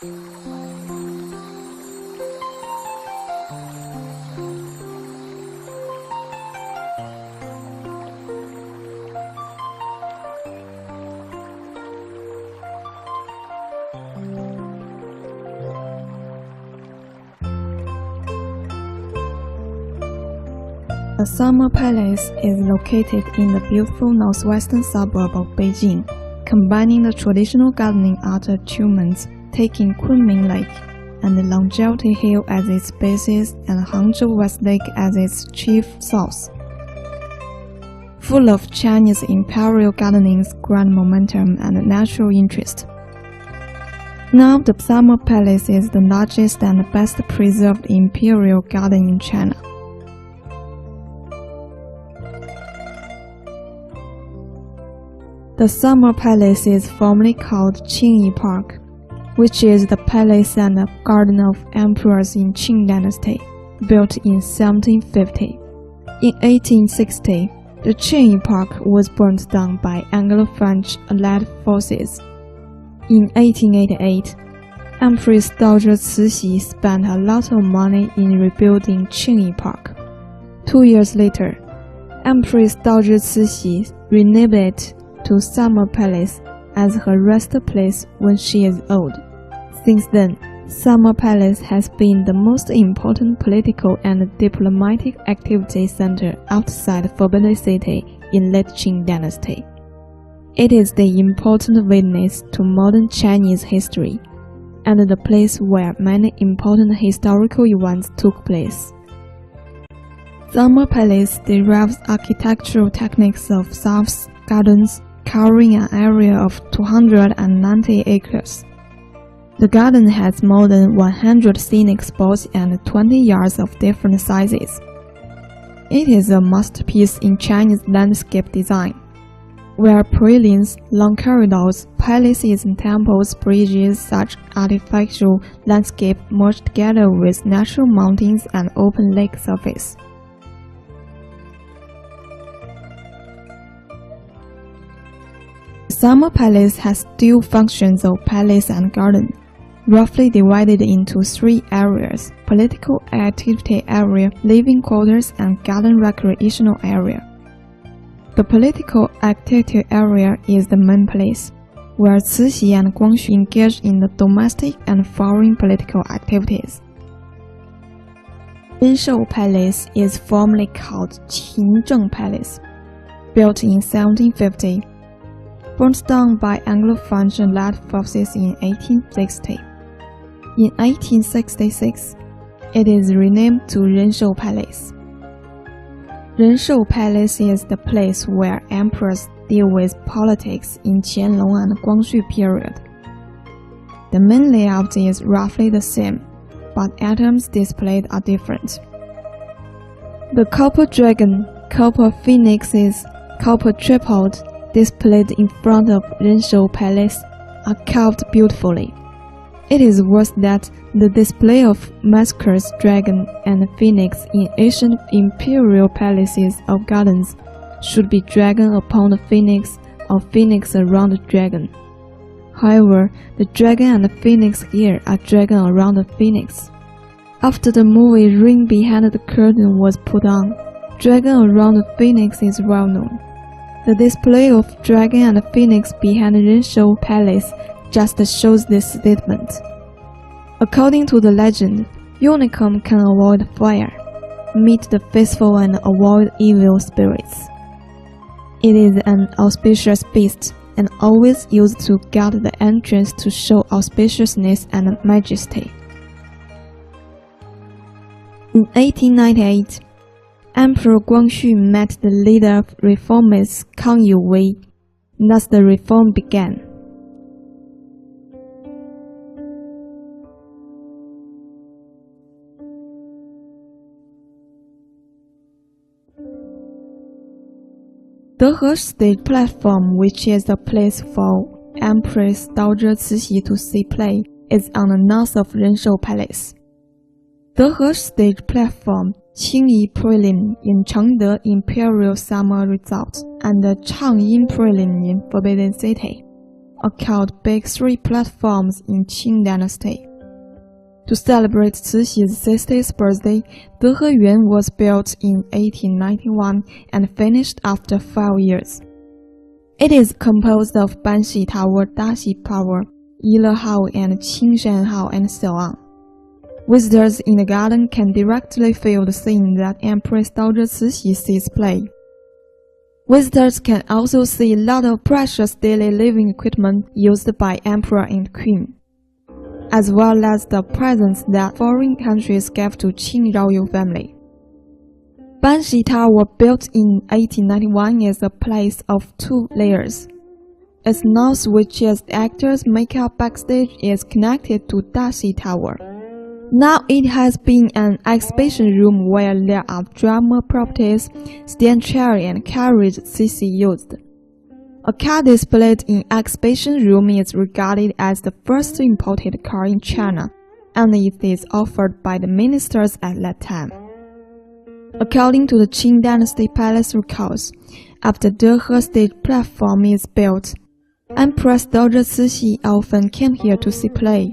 The Sunmmer Palace is located in the beautiful northwestern suburb of Beijing, combining the traditional gardening art achievements, taking Kunming Lake and the Longevity Hill as its basis and Hangzhou West Lake as its chief source. Full of Chinese imperial gardening's grand momentum and natural interest. Now the Sunmmer Palace is the largest and best preserved imperial garden in China. The Sunmmer Palace is formerly called Qingyi Park, which is the palace and garden of emperors in Qing Dynasty, built in 1750. In 1860, the Qingyi Park was burned down by Anglo-French Allied forces. In 1888, Empress Dowager Cixi spent a lot of money in rebuilding Qingyi Park. 2 years later, Empress Dowager Cixi renamed it to Sunmmer Palace as her rest place when she is old. Since then, Sunmmer Palace has been the most important political and diplomatic activity center outside Forbidden City in late Qing Dynasty. It is the important witness to modern Chinese history, and the place where many important historical events took place. Sunmmer Palace derives architectural techniques of South's gardens, covering an area of 290 acres. The garden has more than 100 scenic spots and 20 yards of different sizes. It is a masterpiece in Chinese landscape design, where pralines, long corridors, palaces and temples, bridges, such artificial landscape merge together with natural mountains and open lake surface. Sunmmer Palace has dual functions of palace and garden, roughly divided into 3 areas: political activity area, living quarters, and garden recreational area. The political activity area is the main place, where Cixi and Guangxu engage in the domestic and foreign political activities. Renshou Palace is formerly called Qinzheng Palace, built in 1750. Burnt down by Anglo-French Allied forces in 1860. In 1866, it is renamed to Renshou Palace. Renshou Palace is the place where emperors deal with politics in Qianlong and Guangxu period. The main layout is roughly the same, but items displayed are different. The copper dragon, copper phoenixes, copper tripod, displayed in front of Renshou Palace are carved beautifully. It is worth that the display of masquerades, dragon, and phoenix in ancient imperial palaces or gardens should be dragon upon the phoenix or phoenix around the dragon. However, the dragon and the phoenix here are dragon around the phoenix. After the movie Ring Behind the Curtain was put on, dragon around the phoenix is well known. The display of dragon and phoenix behind Renshou Palace just shows this statement. According to the legend, unicorn can avoid fire, meet the faithful and avoid evil spirits. It is an auspicious beast and always used to guard the entrance to show auspiciousness and majesty. In 1898, Emperor Guangxu met the leader of reformists Kang Youwei. Thus the reform began. Dehe stage platform, which is a place for Empress Dowager Cixi to see play, is on the north of Renshou Palace. Dehe stage platform, Qingyi Prelim in Chengde Imperial Summer Resort, and the Changyin Prelim in Forbidden City. are called Big Three platforms in Qing Dynasty. To celebrate Cixi's 60th birthday, Deheyuan was built in 1891 and finished after 5 years. It is composed of Banxi Tower, Daxi Tower, Yile Hall, and Qingshan Hall, and so on. Visitors in the garden can directly feel the scene that Empress Dowager Cixi sees play. Visitors can also see a lot of precious daily living equipment used by Emperor and Queen, as well as the presents that foreign countries gave to Qing royal family. Banxi Tower, built in 1891, is a place of 2 layers. Its north, which is the actors' makeup backstage, is connected to Daxi Tower. Now it has been an exhibition room where there are drama properties, stand chair and carriage Cixi used. A car displayed in exhibition room is regarded as the first imported car in China, and it is offered by the ministers at that time. According to the Qing Dynasty Palace records, after Dehe stage platform is built, Empress Dowager Cixi often came here to see play.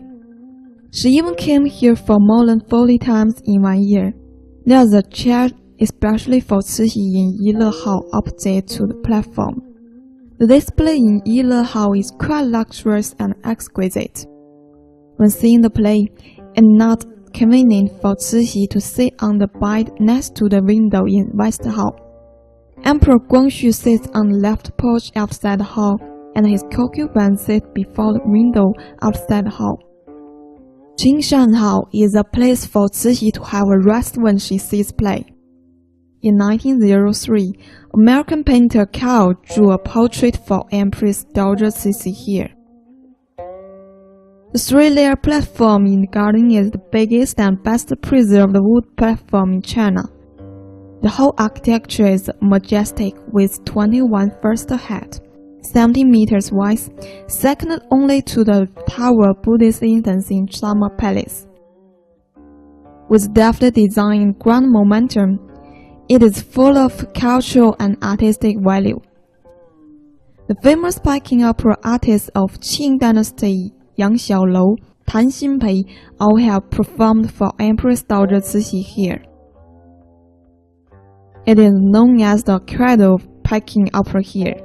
She even came here for more than 40 times in 1 year. There is a chair especially for Cixi in Yile Hall opposite to the platform. The display in Yile Hall is quite luxurious and exquisite. When seeing the play, it's not convenient for Cixi to sit on the bed next to the window in West Hall. Emperor Guangxu sits on the left porch outside the hall, and his concubines sit before the window outside the hall. Qingshan Hall is a place for Cixi to have a rest when she sees play. In 1903, American painter Carl drew a portrait for Empress Dowager Cixi here. The 3-layer platform in the garden is the biggest and best preserved wood platform in China. The whole architecture is majestic with 21 first height, 70 meters wide, second only to the Tower Buddhist instance in Sunmmer Palace. With deft design and grand momentum, it is full of cultural and artistic value. The famous Peking opera artists of Qing Dynasty, Yang Xiaolou, Tan Xinpei, all have performed for Empress Dowager Cixi here. It is known as the cradle of Peking opera here.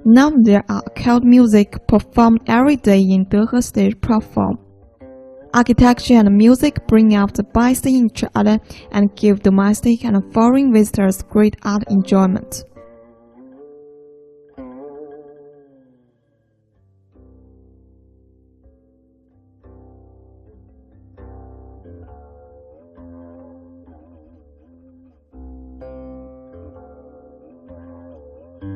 Now there are occult music performed every day in Dehe stage platform. Architecture and music bring out the best in each other and give domestic and foreign visitors great art enjoyment.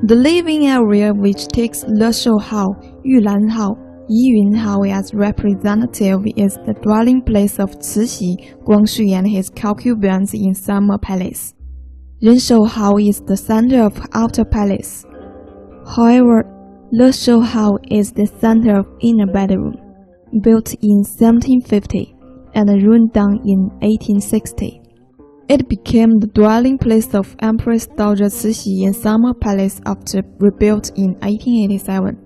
The living area, which takes Le Shou Hall, Yulan Hall, Yiyun Hall as representative, is the dwelling place of Cixi, Guangxu and his concubines in Sunmmer Palace. Renshou Hall is the center of outer palace. However, Le Shou Hall is the center of inner bedroom, built in 1750 and ruined down in 1860. It became the dwelling place of Empress Dowager Cixi in Sunmmer Palace after rebuilt in 1887.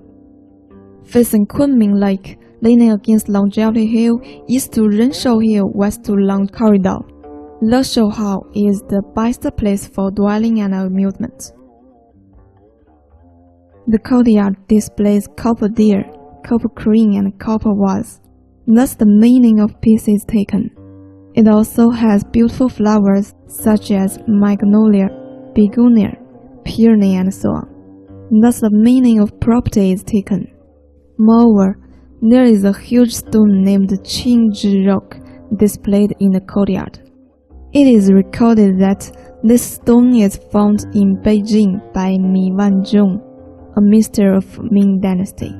Facing Kunming Lake, leaning against Longevity Hill, east to Renshou Hill, west to Long Corridor, Le Shou Hall is the best place for dwelling and amusement. The courtyard displays copper deer, copper crane, and copper vase. Thus the meaning of pieces taken. It also has beautiful flowers such as magnolia, begonia, peony, and so on. Thus the meaning of property is taken. Moreover, there is a huge stone named Qingzhi Rock displayed in the courtyard. It is recorded that this stone is found in Beijing by Mi Wanzhong, a minister of Ming Dynasty.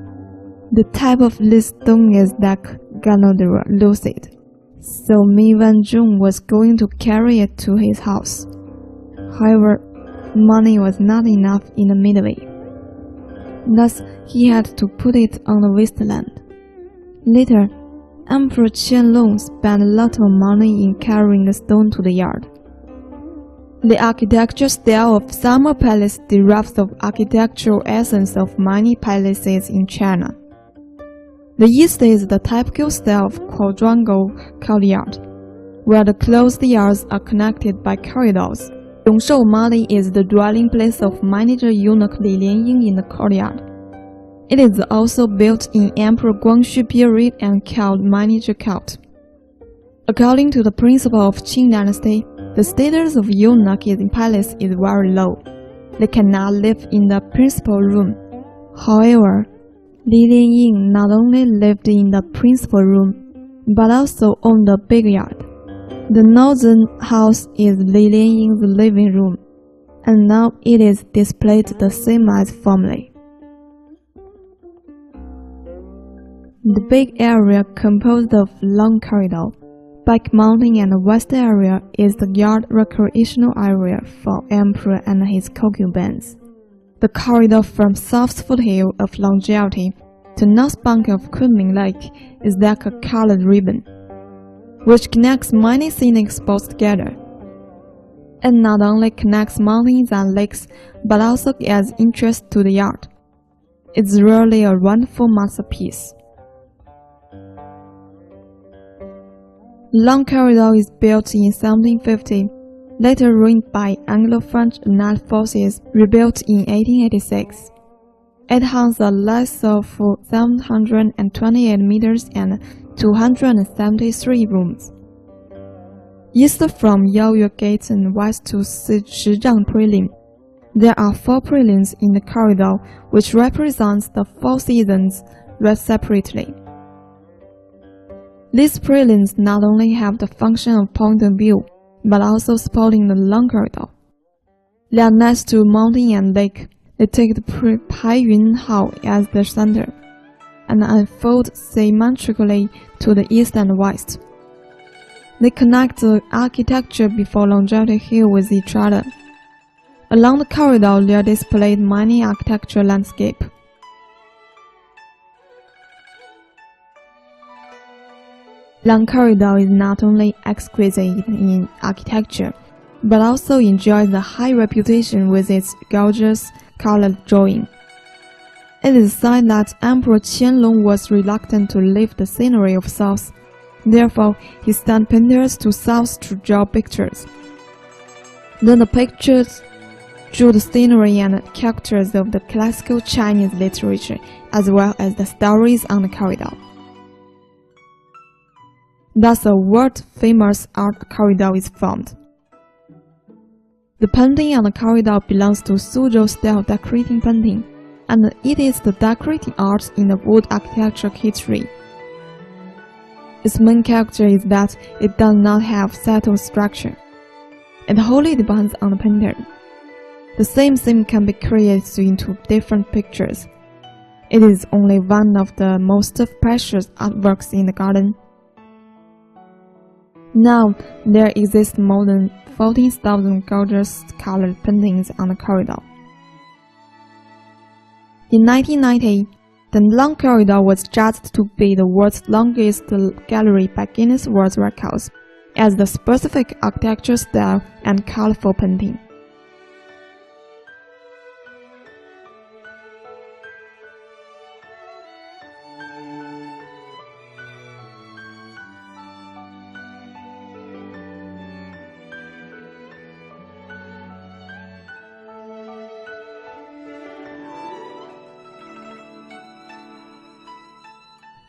The type of this stone is dark Ganoderma lucid, so Mi Wanzhong was going to carry it to his house. However, money was not enough in the midway. Thus, he had to put it on the wasteland. Later, Emperor Qianlong spent a lot of money in carrying the stone to the yard. The architecture style of Sunmmer Palace derives the architectural essence of many palaces in China. The east is the typical style of quadrangle courtyard, where the closed yards are connected by corridors. Dongshou Mali is the dwelling place of manager eunuch Li Lianying in the courtyard. It is also built in Emperor Guangxu period and called manager court. According to the principle of Qing dynasty, the status of eunuch in palace is very low. They cannot live in the principal room. However, Li Lianying not only lived in the principal room, but also owned a big yard. The northern house is Li Lianying's living room, and now it is displayed the same as formerly. The big area composed of long corridor, back mountain and the west area is the yard recreational area for emperor and his concubines. The corridor from south foothill of Longjiaoti to north bank of Kunming Lake is like a colored ribbon, which connects many scenic spots together. It not only connects mountains and lakes, but also adds interest to the yard. It's really a wonderful masterpiece. Long corridor is built in 1750, later ruined by Anglo-French Allied forces, rebuilt in 1886. It has a length of 728 meters and 273 rooms. East from Yaoyue Gate and west to Shizhang Prelim, there are 4 prelims in the corridor, which represents the 4 seasons read separately. These prelims not only have the function of point of view, but also supporting the long corridor. They are next to mountain and lake. They take the Paiyun Hao as the center, and unfold symmetrically to the east and west. They connect the architecture before Longjiaoti Hill with each other. Along the corridor, they are displayed many architectural landscapes. Long corridor is not only exquisite in architecture, but also enjoys a high reputation with its gorgeous colored drawing. It is said that Emperor Qianlong was reluctant to leave the scenery of south. Therefore, he sent painters to south to draw pictures. Then the pictures drew the scenery and characters of the classical Chinese literature, as well as the stories on the corridor. Thus, a world-famous art corridor is formed. The painting on the corridor belongs to Suzhou style decorating painting, and it is the decorating art in the wood architecture history. Its main character is that it does not have settled structure. It wholly depends on the painter. The same theme can be created into different pictures. It is only one of the most precious artworks in the garden. Now, there exist more than 14,000 gorgeous colored paintings on the corridor. In 1990, the long corridor was judged to be the world's longest gallery by Guinness World Records, as the specific architecture style and colorful painting.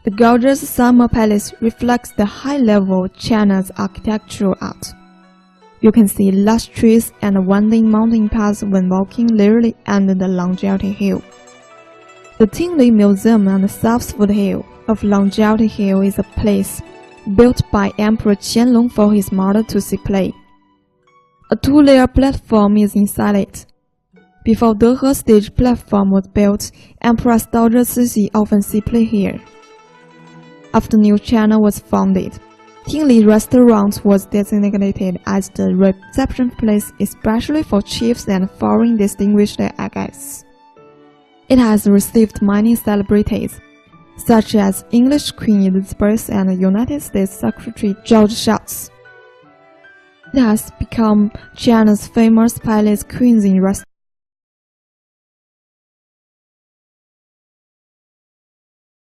The gorgeous Sunmmer Palace reflects the high level of China's architectural art. You can see lush trees and winding mountain paths when walking literally under the Longjiaoti Hill. The Tingli Museum on the south foothill of Longjiaoti Hill is a place built by Emperor Qianlong for his mother to see play. A 2-layer platform is inside it. Before Dehe stage platform was built, Empress Dowager Cixi often see play here. After New China was founded, Tingli Restaurant was designated as the reception place especially for chiefs and foreign distinguished guests. It has received many celebrities, such as English Queen Elizabeth and United States Secretary George Shultz. It has become China's famous palace cuisine restaurant.